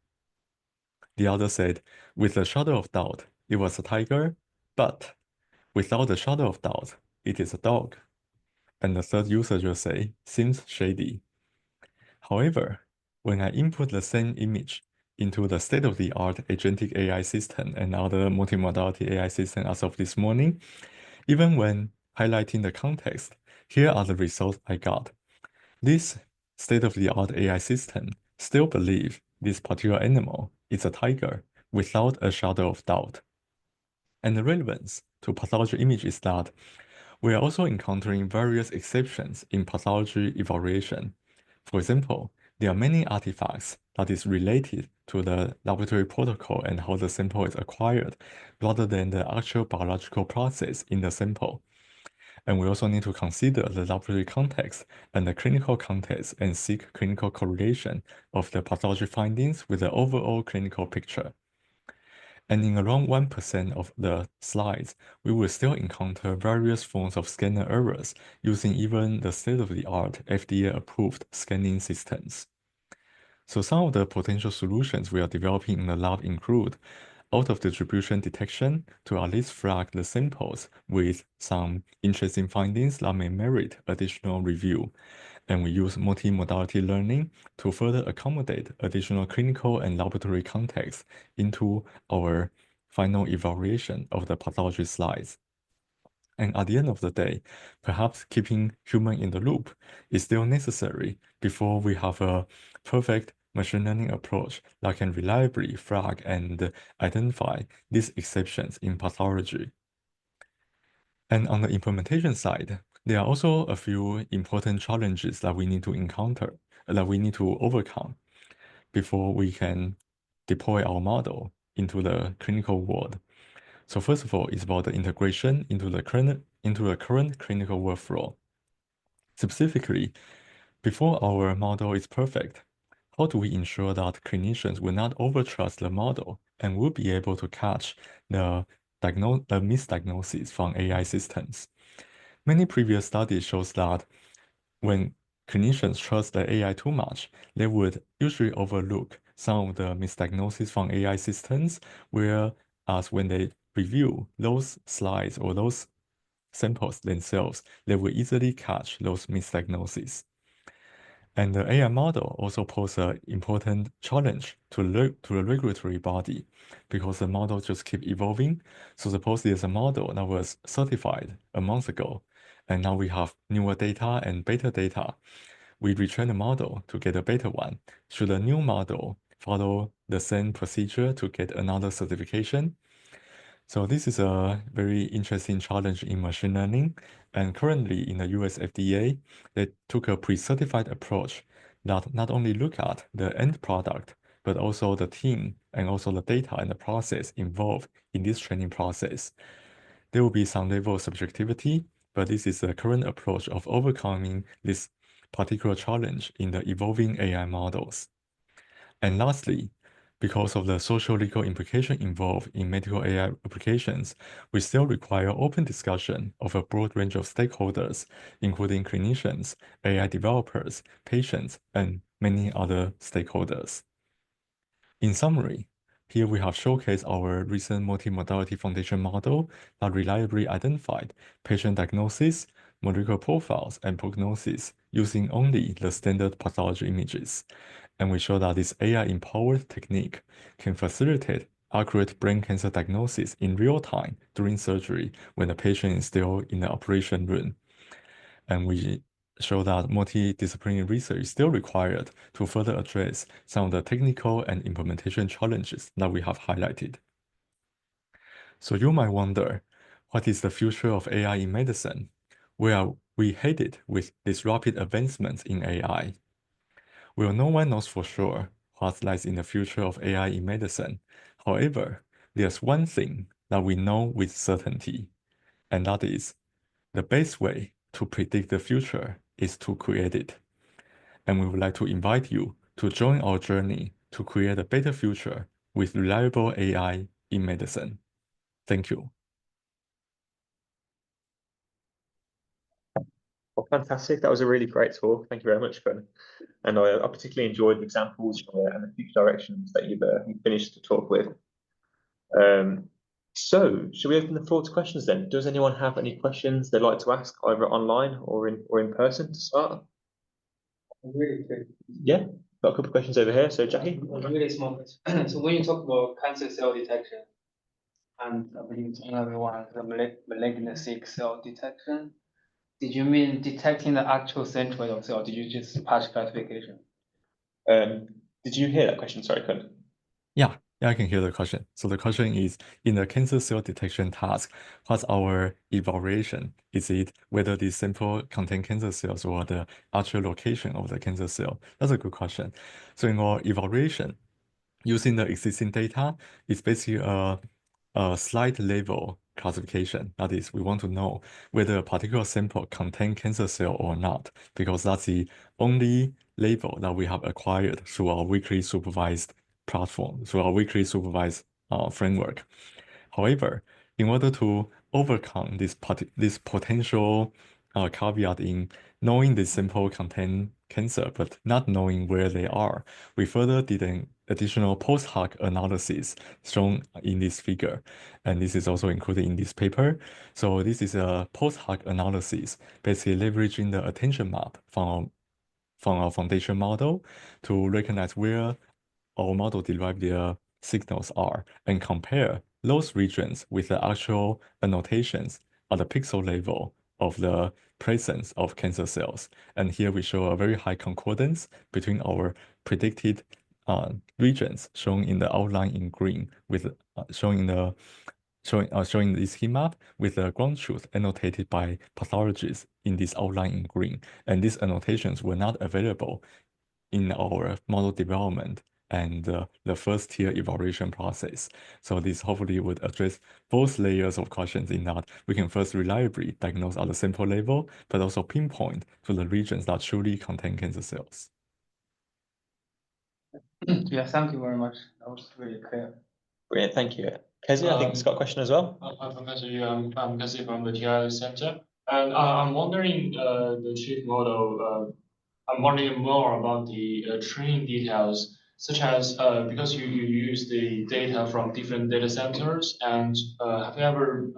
The other said, "With a shadow of doubt, it was a tiger, but without a shadow of doubt, it is a dog." And the third user just say, "Seems shady." However, when I input the same image into the state-of-the-art agentic AI system and other multimodality AI system as of this morning, even when highlighting the context, here are the results I got. This state-of-the-art AI system still believes this particular animal is a tiger without a shadow of doubt. And the relevance to pathology image is that we are also encountering various exceptions in pathology evaluation. For example, there are many artifacts that is related to the laboratory protocol and how the sample is acquired, rather than the actual biological process in the sample. And we also need to consider the laboratory context and the clinical context and seek clinical correlation of the pathology findings with the overall clinical picture. And in around 1% of the slides, we will still encounter various forms of scanner errors using even the state-of-the-art FDA-approved scanning systems. So some of the potential solutions we are developing in the lab include out-of-distribution detection to at least flag the samples with some interesting findings that may merit additional review. And we use multi-modality learning to further accommodate additional clinical and laboratory context into our final evaluation of the pathology slides. And at the end of the day, perhaps keeping human in the loop is still necessary before we have a perfect machine learning approach that can reliably flag and identify these exceptions in pathology. And on the implementation side, there are also a few important challenges that we need to encounter, that we need to overcome before we can deploy our model into the clinical world. So first of all, it's about the integration into the current clinical workflow. Specifically, before our model is perfect, how do we ensure that clinicians will not overtrust the model and will be able to catch the misdiagnosis from AI systems? Many previous studies shows that when clinicians trust the AI too much, they would usually overlook some of the misdiagnosis from AI systems, whereas when they review those slides or those samples themselves, they will easily catch those misdiagnoses. And the AI model also poses an important challenge to the regulatory body because the model just keep evolving. So suppose there's a model that was certified a month ago, and now we have newer data and better data. We retrain the model to get a better one. Should a new model follow the same procedure to get another certification? So this is a very interesting challenge in machine learning. And currently in the US FDA, they took a pre-certified approach that not only look at the end product, but also the team and also the data and the process involved in this training process. There will be some level of subjectivity, but this is the current approach of overcoming this particular challenge in the evolving AI models. And lastly, because of the social legal implication involved in medical AI applications, we still require open discussion of a broad range of stakeholders, including clinicians, AI developers, patients, and many other stakeholders. In summary, here we have showcased our recent multimodality foundation model that reliably identified patient diagnosis, molecular profiles, and prognosis using only the standard pathology images. And we show that this AI-empowered technique can facilitate accurate brain cancer diagnosis in real time during surgery when the patient is still in the operation room. And we show that multidisciplinary research is still required to further address some of the technical and implementation challenges that we have highlighted. So you might wonder, what is the future of AI in medicine? Where are we headed with this rapid advancement in AI? Well, no one knows for sure what lies in the future of AI in medicine. However, there's one thing that we know with certainty, and that is the best way to predict the future is to create it. And we would like to invite you to join our journey to create a better future with reliable AI in medicine. Thank you. Well, fantastic. That was a really great talk. Thank you very much, Kun. And I particularly enjoyed the examples and the future directions that you've finished to talk with. So, should we open the floor to questions then? Does anyone have any questions they'd like to ask, either online or in person to start? Really quick. Yeah, got a couple of questions over here. So, Jackie? Really small question. So when you talk about cancer cell detection, and I believe another one, the malignancy cell detection, did you mean detecting the actual centroid of cell? Did you just patch classification? Did you hear that question? Sorry, Kun. Yeah, I can hear the question. So the question is, in the cancer cell detection task, what's our evaluation? Is it whether the sample contain cancer cells or the actual location of the cancer cell? That's a good question. So in our evaluation, using the existing data, it's basically a slide level classification. That is, we want to know whether a particular sample contain cancer cell or not, because that's the only label that we have acquired through our weekly supervised platform, through our weekly supervised framework. However, in order to overcome this potential caveat in knowing the sample contain cancer but not knowing where they are, we further did an additional post hoc analysis shown in this figure, and this is also included in this paper. So this is a post hoc analysis, basically leveraging the attention map from our foundation model to recognize where our model derived their signals are and compare those regions with the actual annotations at the pixel level of the presence of cancer cells. And here we show a very high concordance between our predicted regions shown in the outline in green with showing this heat map with the ground truth annotated by pathologists in this outline in green. And these annotations were not available in our model development and the first tier evaluation process. So this hopefully would address both layers of questions in that we can first reliably diagnose at the sample level, but also pinpoint to the regions that truly contain cancer cells. Yeah, thank you very much. That was really clear. Brilliant, thank you. Kezia, I think has got a question as well. Professor Yu, I'm Kezia from the TI Center. And I'm wondering, the chief model, I'm wondering more about the training details, such as because you use the data from different data centers, and have you ever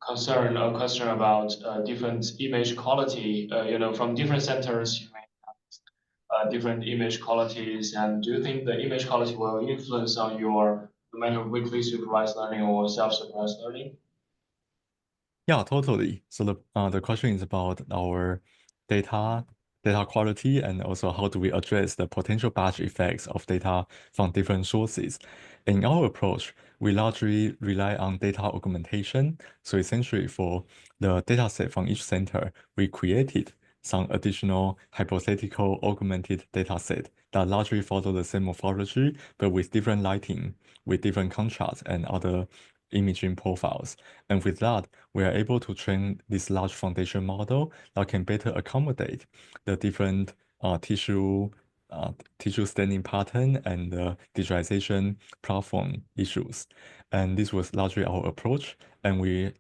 concern or question about different image quality? From different centers, you may have different image qualities, and do you think the image quality will influence on your no matter weekly supervised learning or self-supervised learning? Yeah, totally. So the question is about our data quality and also how do we address the potential batch effects of data from different sources. In our approach, we largely rely on data augmentation. So essentially for the data set from each center, we created some additional hypothetical augmented data set that largely follow the same morphology, but with different lighting, with different contrast and other imaging profiles. And with that, we are able to train this large foundation model that can better accommodate the different tissue staining pattern and digitization platform issues. And this was largely our approach. And we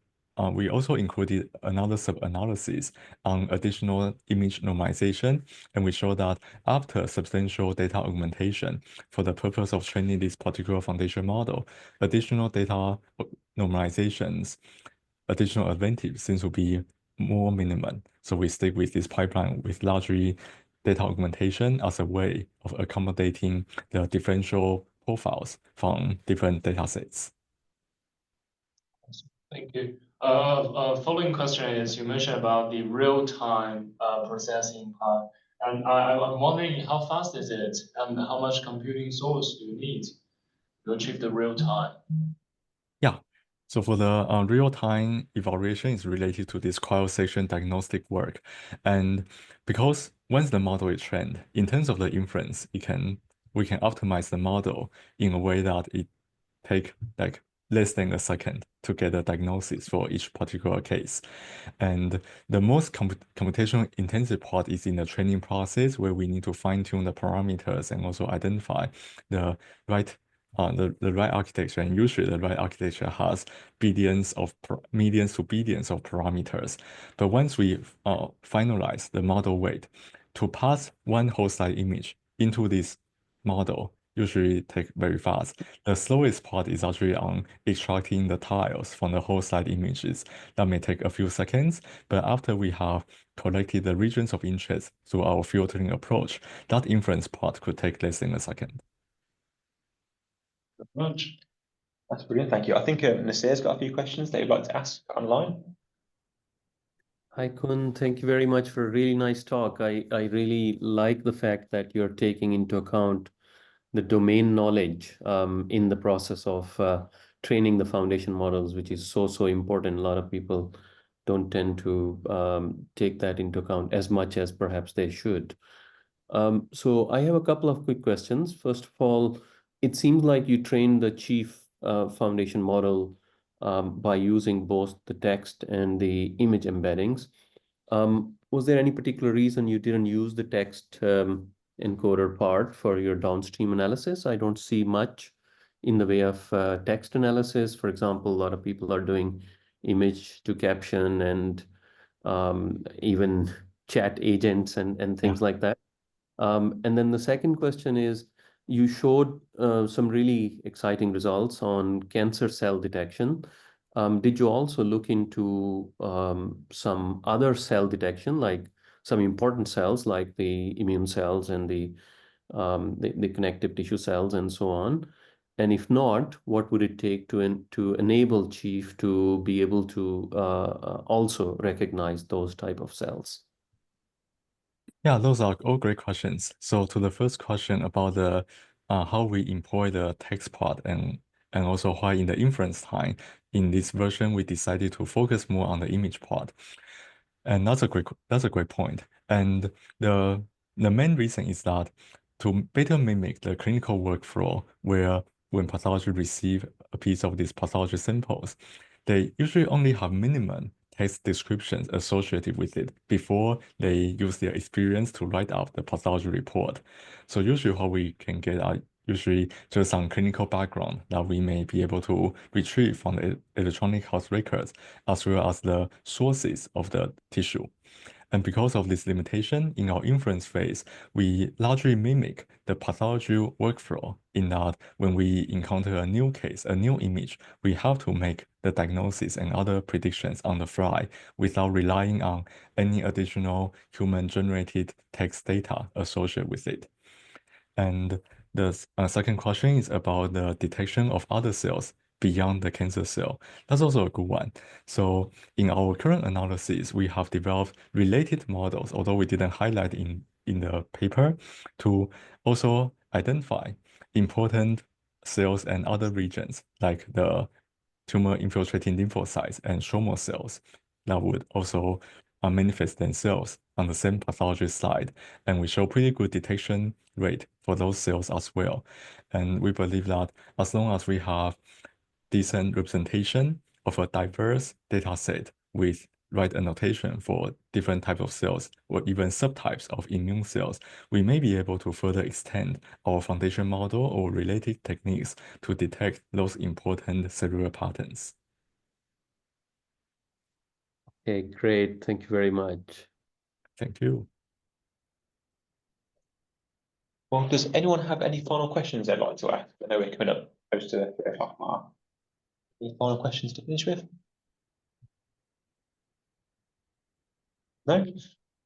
we also included another sub-analysis on additional image normalization, and we show that after substantial data augmentation for the purpose of training this particular foundation model, additional data normalizations, additional advantage seems to be more minimum. So we stick with this pipeline with largely data augmentation as a way of accommodating the differential profiles from different data sets. Thank you. Following question is, you mentioned about the real-time processing part, and I'm wondering how fast is it, and how much computing source do you need to achieve the real time? Yeah. So for the real-time evaluation is related to this cryosection diagnostic work. And because once the model is trained, in terms of the inference, we can optimize the model in a way that it take like less than a second to get a diagnosis for each particular case. And the most computational intensive part is in the training process, where we need to fine-tune the parameters and also identify the right right architecture. And usually the right architecture has millions to billions of parameters. But once we finalize the model weight, to pass one whole slide image into this model usually take very fast. The slowest part is actually on extracting the tiles from the whole slide images. That may take a few seconds, but after we have collected the regions of interest through our filtering approach, that inference part could take less than a second. Much. That's brilliant, thank you. I think Nasir's got a few questions that you'd like to ask online. Hi, Kun. Thank you very much for a really nice talk. I really like the fact that you're taking into account the domain knowledge in the process of training the foundation models, which is so important. A lot of people don't tend to take that into account as much as perhaps they should. So I have a couple of quick questions. First of all, it seems like you trained the chief foundation model by using both the text and the image embeddings. Was there any particular reason you didn't use the text encoder part for your downstream analysis? I don't see much in the way of text analysis. For example, a lot of people are doing image to caption and even chat agents and things like that. And then the second question is, you showed some really exciting results on cancer cell detection. Did you also look into some other cell detection, like some important cells, like the immune cells and the connective tissue cells and so on? And if not, what would it take to enable Chief to be able to also recognize those type of cells? Yeah, those are all great questions. So to the first question about the how we employ the text part and also why in the inference time in this version we decided to focus more on the image part. And that's a great point. And the main reason is that to better mimic the clinical workflow, where when pathology receive a piece of these pathology samples, they usually only have minimum text descriptions associated with it before they use their experience to write out the pathology report. So usually what we can get are usually just some clinical background that we may be able to retrieve from the electronic health records, as well as the sources of the tissue. And because of this limitation, in our inference phase, we largely mimic the pathology workflow in that when we encounter a new case, a new image, we have to make the diagnosis and other predictions on the fly without relying on any additional human-generated text data associated with it. And the second question is about the detection of other cells beyond the cancer cell. That's also a good one. So in our current analysis, we have developed related models, although we didn't highlight in the paper, to also identify important cells and other regions like the tumor infiltrating lymphocytes and stromal cells that would also manifest themselves on the same pathology slide. And we show pretty good detection rate for those cells as well. And we believe that as long as we have decent representation of a diverse data set with right annotation for different types of cells or even subtypes of immune cells, we may be able to further extend our foundation model or related techniques to detect those important cellular patterns. Okay, great. Thank you very much. Thank you. Well, does anyone have any final questions they'd like to ask? I know we're coming up close to the 3 o'clock mark. Any final questions to finish with? No?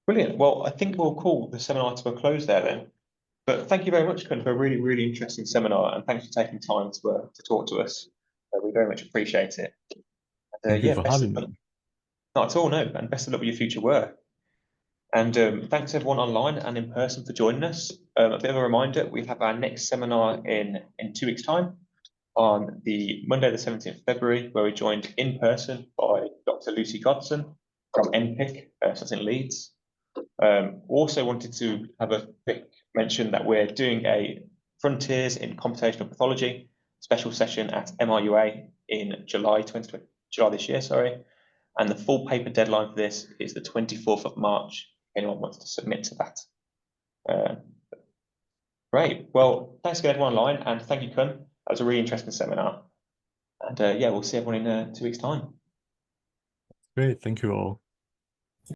Brilliant. Well, I think we'll call the seminar to a close there then. But thank you very much, Kun, for a really, really interesting seminar, and thanks for taking time to talk to us. We very much appreciate it. Thank you for best of having luck. me. Not at all, no, and best of luck with your future work. And thanks everyone online and in person for joining us. A bit of a reminder, we have our next seminar in 2 weeks' time on the Monday, the 17th of February, where we're joined in person by Dr. Lucy Godson from NPIC, that's in Leeds. Also wanted to have a quick mention that we're doing a Frontiers in Computational Pathology special session at MRUA in July this year, sorry. And the full paper deadline for this is the 24th of March. If anyone wants to submit to that. Great. Well, thanks again everyone online, and thank you, Kun. That was a really interesting seminar. And yeah, we'll see everyone in 2 weeks' time. Great. Thank you all.